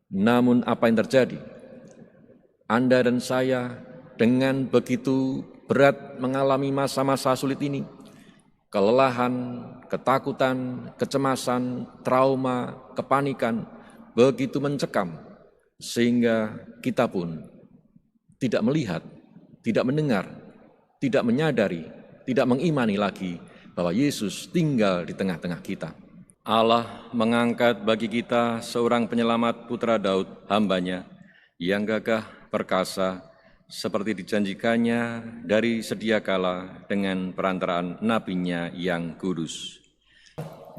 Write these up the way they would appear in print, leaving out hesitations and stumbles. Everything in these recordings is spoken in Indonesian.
Namun apa yang terjadi? Anda dan saya dengan begitu berat mengalami masa-masa sulit ini. Kelelahan, ketakutan, kecemasan, trauma, kepanikan begitu mencekam sehingga kita pun tidak melihat, tidak mendengar, tidak menyadari, tidak mengimani lagi bahwa Yesus tinggal di tengah-tengah kita. Allah mengangkat bagi kita seorang penyelamat putra Daud, hamba-Nya, yang gagah perkasa, seperti dijanjikannya dari sedia kala dengan perantaraan nabi-Nya yang kudus.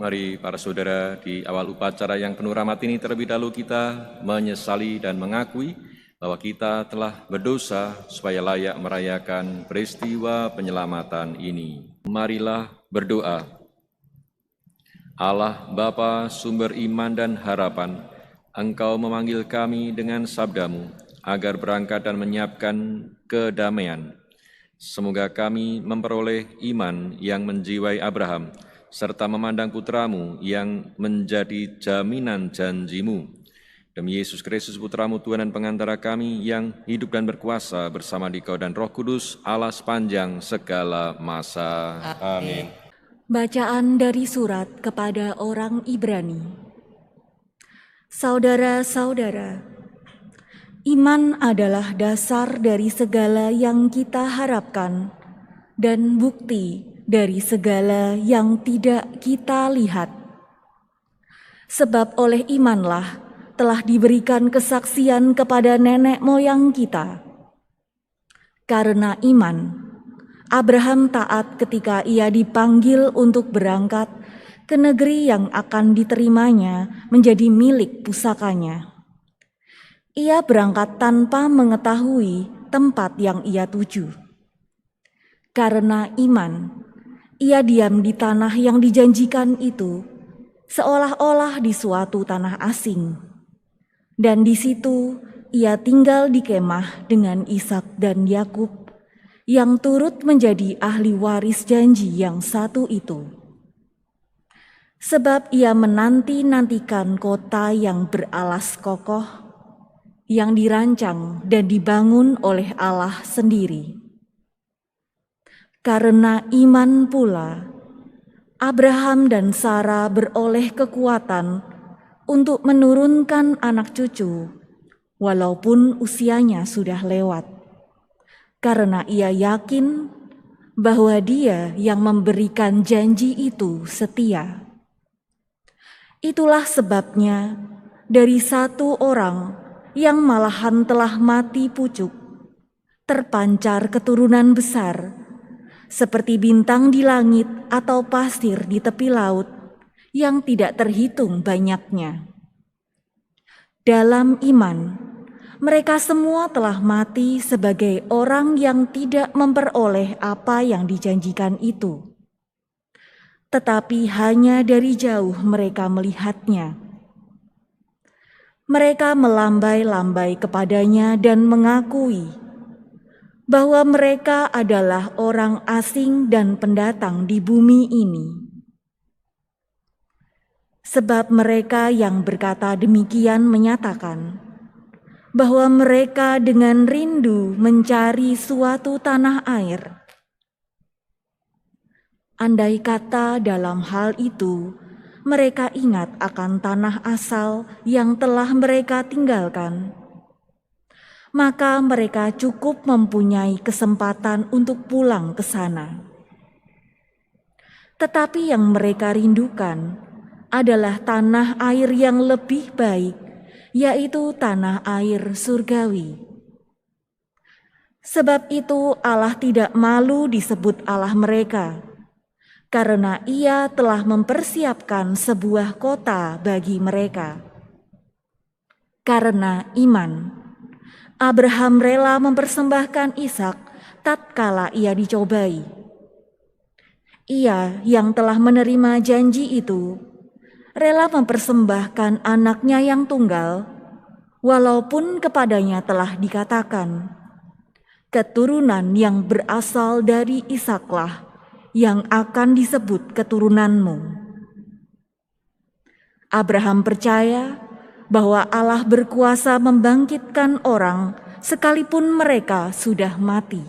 Mari para saudara, di awal upacara yang penuh rahmat ini terlebih dahulu kita menyesali dan mengakui bahwa kita telah berdosa supaya layak merayakan peristiwa penyelamatan ini. Marilah berdoa. Allah Bapa sumber iman dan harapan, Engkau memanggil kami dengan sabda-Mu agar berangkat dan menyiapkan kedamaian. Semoga kami memperoleh iman yang menjiwai Abraham, serta memandang putra-Mu yang menjadi jaminan janji-Mu. Demi Yesus Kristus putra-Mu, Tuhan dan pengantara kami yang hidup dan berkuasa bersama Dikau dan Roh Kudus, Allah sepanjang segala masa. Amin. Bacaan dari surat kepada orang Ibrani. Saudara-saudara, iman adalah dasar dari segala yang kita harapkan dan bukti dari segala yang tidak kita lihat. Sebab oleh imanlah telah diberikan kesaksian kepada nenek moyang kita. Karena iman, Abraham taat ketika ia dipanggil untuk berangkat ke negeri yang akan diterimanya menjadi milik pusakanya. Ia berangkat tanpa mengetahui tempat yang ia tuju. Karena iman, ia diam di tanah yang dijanjikan itu, seolah-olah di suatu tanah asing. Dan di situ ia tinggal di kemah dengan Ishak dan Yakub, yang turut menjadi ahli waris janji yang satu itu. Sebab ia menanti-nantikan kota yang beralas kokoh, yang dirancang dan dibangun oleh Allah sendiri. Karena iman pula, Abraham dan Sarah beroleh kekuatan untuk menurunkan anak cucu, walaupun usianya sudah lewat. Karena ia yakin bahwa Dia yang memberikan janji itu setia. Itulah sebabnya dari satu orang yang malahan telah mati pucuk, terpancar keturunan besar, seperti bintang di langit atau pasir di tepi laut yang tidak terhitung banyaknya. Dalam iman, mereka semua telah mati sebagai orang yang tidak memperoleh apa yang dijanjikan itu. Tetapi hanya dari jauh mereka melihatnya. Mereka melambai-lambai kepadanya dan mengakui bahwa mereka adalah orang asing dan pendatang di bumi ini. Sebab mereka yang berkata demikian menyatakan bahwa mereka dengan rindu mencari suatu tanah air. Andai kata dalam hal itu mereka ingat akan tanah asal yang telah mereka tinggalkan, maka mereka cukup mempunyai kesempatan untuk pulang ke sana. Tetapi yang mereka rindukan adalah tanah air yang lebih baik, yaitu tanah air surgawi. Sebab itu Allah tidak malu disebut Allah mereka, karena Ia telah mempersiapkan sebuah kota bagi mereka. Karena iman, Abraham rela mempersembahkan Ishak tatkala ia dicobai. Ia yang telah menerima janji itu rela mempersembahkan anaknya yang tunggal, walaupun kepadanya telah dikatakan, keturunan yang berasal dari Ishaklah yang akan disebut keturunanmu. Abraham percaya bahwa Allah berkuasa membangkitkan orang sekalipun mereka sudah mati.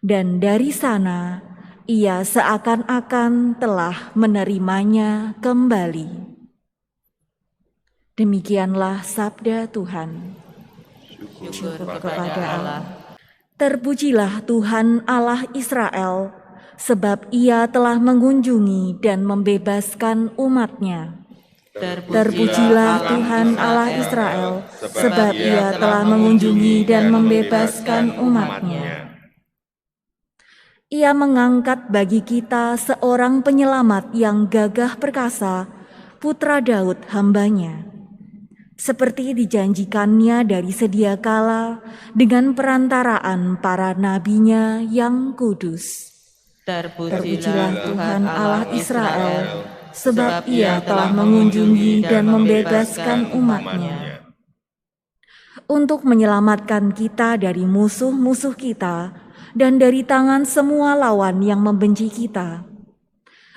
Dan dari sana ia seakan-akan telah menerimanya kembali. Demikianlah sabda Tuhan. Syukur kepada Allah. Terpujilah Tuhan Allah Israel, sebab Ia telah mengunjungi dan membebaskan umat-Nya. Terpujilah Tuhan Allah Israel, sebab Ia telah mengunjungi dan membebaskan umat-Nya. Ia mengangkat bagi kita seorang penyelamat yang gagah perkasa, putra Daud hamba-Nya, seperti dijanjikannya dari sedia kala dengan perantaraan para nabi-Nya yang kudus. Terpujilah Tuhan Allah Israel, sebab Ia telah mengunjungi dan membebaskan umat-Nya. Untuk menyelamatkan kita dari musuh-musuh kita dan dari tangan semua lawan yang membenci kita,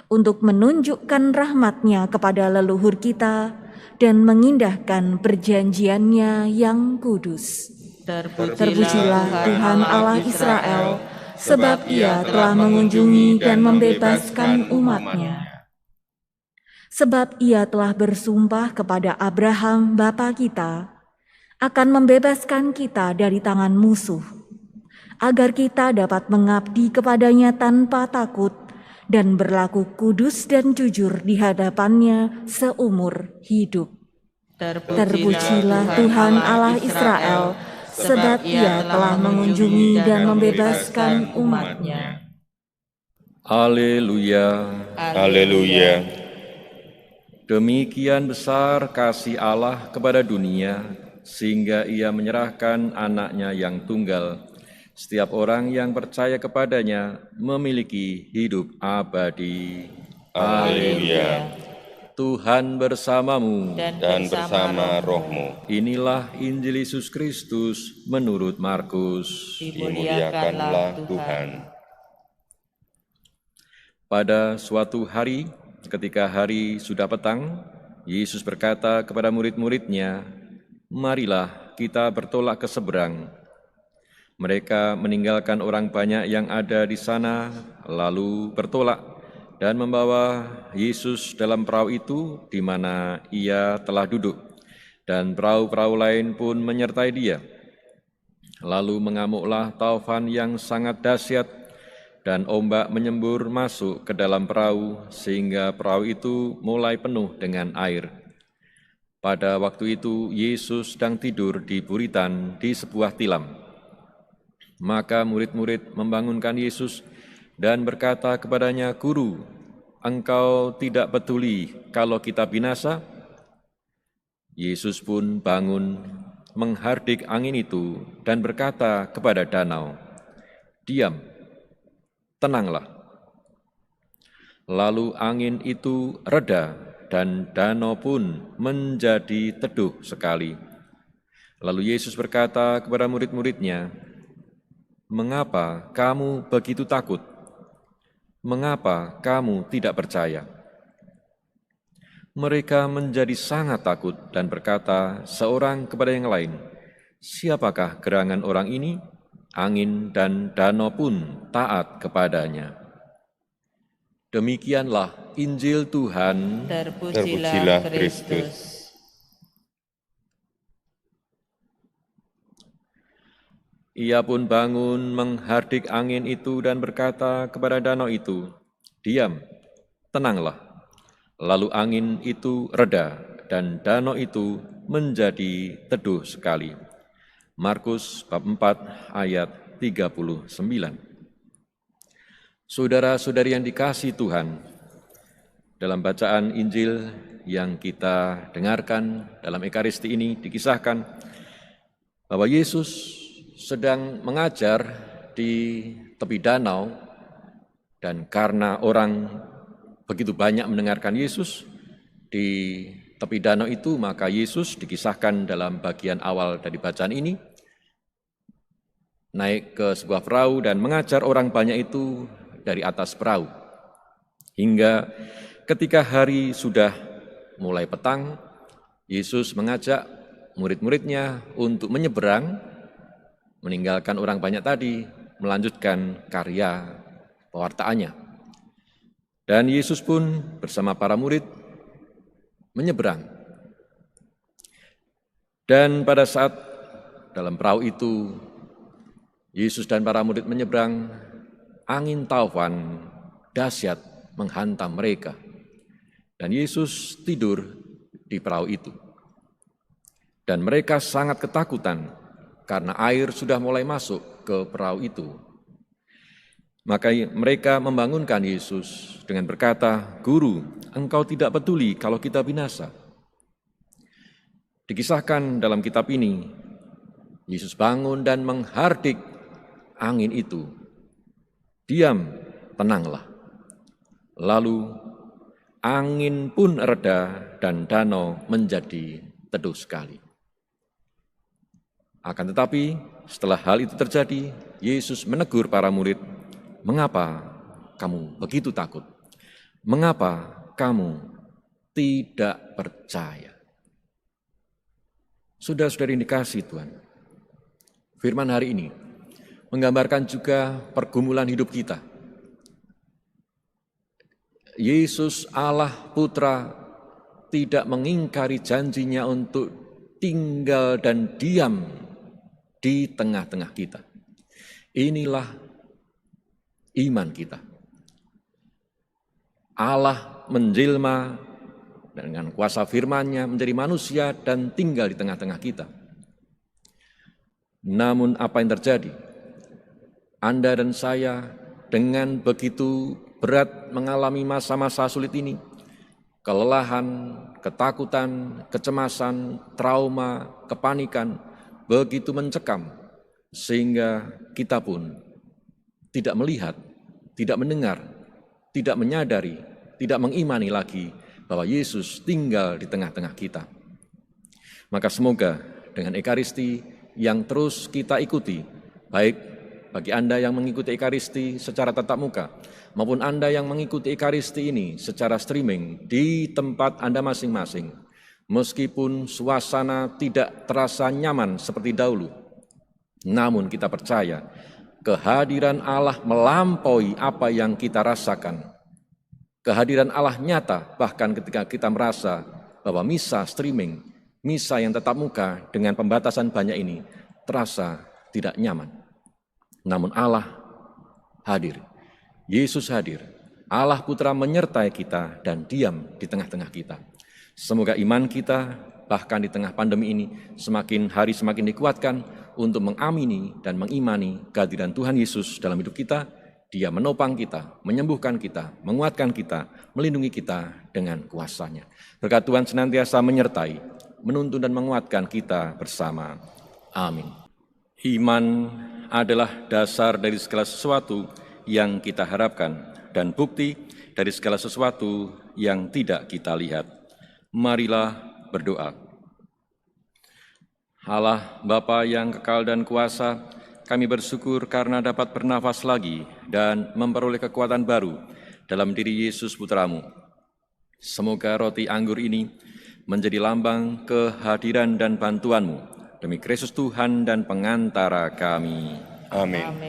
untuk menunjukkan rahmat-Nya kepada leluhur kita dan mengindahkan perjanjian-Nya yang kudus. Terpujilah Tuhan Allah Israel, sebab Ia telah mengunjungi dan membebaskan umat-Nya. Sebab Ia telah bersumpah kepada Abraham bapa kita, akan membebaskan kita dari tangan musuh, agar kita dapat mengabdi kepada-Nya tanpa takut dan berlaku kudus dan jujur di hadapan-Nya seumur hidup. Terpujilah Tuhan Allah Israel, sebab Ia telah mengunjungi dan membebaskan umat-Nya. Haleluya. Haleluya. Demikian besar kasih Allah kepada dunia, sehingga Ia menyerahkan anak-Nya yang tunggal. Setiap orang yang percaya kepadanya memiliki hidup abadi. Haleluya. Tuhan bersamamu. Dan bersama rohmu. Inilah Injil Yesus Kristus menurut Markus. Dimuliakanlah Tuhan. Pada suatu hari, ketika hari sudah petang, Yesus berkata kepada murid-murid-Nya, "Marilah kita bertolak ke seberang." Mereka meninggalkan orang banyak yang ada di sana, lalu bertolak dan membawa Yesus dalam perahu itu di mana Ia telah duduk, dan perahu-perahu lain pun menyertai Dia. Lalu mengamuklah taufan yang sangat dahsyat, dan ombak menyembur masuk ke dalam perahu, sehingga perahu itu mulai penuh dengan air. Pada waktu itu Yesus sedang tidur di buritan di sebuah tilam. Maka murid-murid membangunkan Yesus dan berkata kepadanya, "Guru, Engkau tidak peduli kalau kita binasa?" Yesus pun bangun, menghardik angin itu dan berkata kepada danau, "Diam, tenanglah." Lalu angin itu reda dan danau pun menjadi teduh sekali. Lalu Yesus berkata kepada murid-murid-Nya, "Mengapa kamu begitu takut? Mengapa kamu tidak percaya?" Mereka menjadi sangat takut dan berkata seorang kepada yang lain, "Siapakah gerangan orang ini? Angin dan danau pun taat kepadanya." Demikianlah Injil Tuhan. Terpujilah Kristus. Ia pun bangun menghardik angin itu dan berkata kepada danau itu, "Diam, tenanglah." Lalu angin itu reda dan danau itu menjadi teduh sekali. Markus bab 4 ayat 39. Saudara-saudari yang dikasihi Tuhan, dalam bacaan Injil yang kita dengarkan dalam Ekaristi ini dikisahkan bahwa Yesus sedang mengajar di tepi danau, dan karena orang begitu banyak mendengarkan Yesus di tepi danau itu, maka Yesus dikisahkan dalam bagian awal dari bacaan ini naik ke sebuah perahu dan mengajar orang banyak itu dari atas perahu. Hingga ketika hari sudah mulai petang, Yesus mengajak murid-muridnya untuk menyeberang, meninggalkan orang banyak tadi, melanjutkan karya pewartaannya. Dan Yesus pun bersama para murid menyeberang. Dan pada saat dalam perahu itu, Yesus dan para murid menyeberang, angin taufan dahsyat menghantam mereka. Dan Yesus tidur di perahu itu. Dan mereka sangat ketakutan karena air sudah mulai masuk ke perahu itu. Maka mereka membangunkan Yesus dengan berkata, "Guru, Engkau tidak peduli kalau kita binasa." Dikisahkan dalam kitab ini, Yesus bangun dan menghardik angin itu. "Diam, tenanglah." Lalu angin pun reda dan danau menjadi teduh sekali. Akan tetapi setelah hal itu terjadi, Yesus menegur para murid, "Mengapa kamu begitu takut? Mengapa kamu tidak percaya?" Saudara-saudari yang dikasihi Tuhan, firman hari ini menggambarkan juga pergumulan hidup kita. Yesus Allah Putra tidak mengingkari janjinya untuk tinggal dan diam di tengah-tengah kita. Inilah iman kita. Allah menjelma dengan kuasa firman-Nya menjadi manusia dan tinggal di tengah-tengah kita. Namun apa yang terjadi? Anda dan saya dengan begitu berat mengalami masa-masa sulit ini, kelelahan, ketakutan, kecemasan, trauma, kepanikan begitu mencekam, sehingga kita pun tidak melihat, tidak mendengar, tidak menyadari, tidak mengimani lagi bahwa Yesus tinggal di tengah-tengah kita. Maka semoga dengan Ekaristi yang terus kita ikuti, baik bagi Anda yang mengikuti Ekaristi secara tatap muka, maupun Anda yang mengikuti Ekaristi ini secara streaming di tempat Anda masing-masing, meskipun suasana tidak terasa nyaman seperti dahulu, namun kita percaya kehadiran Allah melampaui apa yang kita rasakan. Kehadiran Allah nyata bahkan ketika kita merasa bahwa misa streaming, misa yang tatap muka dengan pembatasan banyak ini terasa tidak nyaman. Namun Allah hadir, Yesus hadir, Allah Putra menyertai kita dan diam di tengah-tengah kita. Semoga iman kita bahkan di tengah pandemi ini semakin hari semakin dikuatkan untuk mengamini dan mengimani kehadiran Tuhan Yesus dalam hidup kita. Dia menopang kita, menyembuhkan kita, menguatkan kita, melindungi kita dengan kuasa-Nya. Berkat Tuhan senantiasa menyertai, menuntun dan menguatkan kita bersama. Amin. Iman adalah dasar dari segala sesuatu yang kita harapkan dan bukti dari segala sesuatu yang tidak kita lihat. Marilah berdoa. Allah Bapa yang kekal dan kuasa, kami bersyukur karena dapat bernafas lagi dan memperoleh kekuatan baru dalam diri Yesus Putra-Mu. Semoga roti anggur ini menjadi lambang kehadiran dan bantuan-Mu, demi Kristus Tuhan dan pengantara kami. Amin.